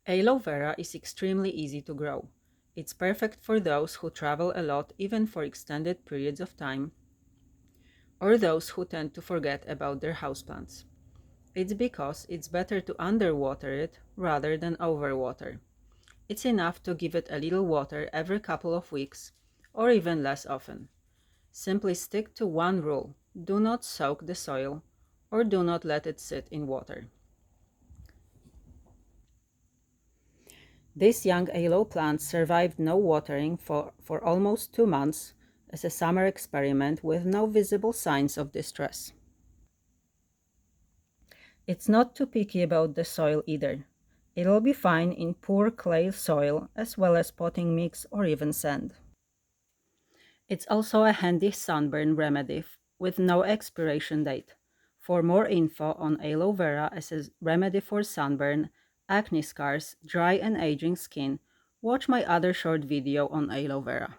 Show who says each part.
Speaker 1: Aloe vera is extremely easy to grow. It's perfect for those who travel a lot even for extended periods of time, or those who tend to forget about their houseplants. It's because it's better to underwater it rather than overwater. It's enough to give it a little water every couple of weeks, or even less often. Simply stick to one rule: do not soak the soil, or do not let it sit in water. This young aloe plant survived no watering for almost 2 months as a summer experiment with no visible signs of distress. It's not too picky about the soil either. It'll be fine in poor clay soil as well as potting mix or even sand. It's also a handy sunburn remedy with no expiration date. For more info on aloe vera as a remedy for sunburn, acne scars, dry and aging skin, watch my other short video on aloe vera.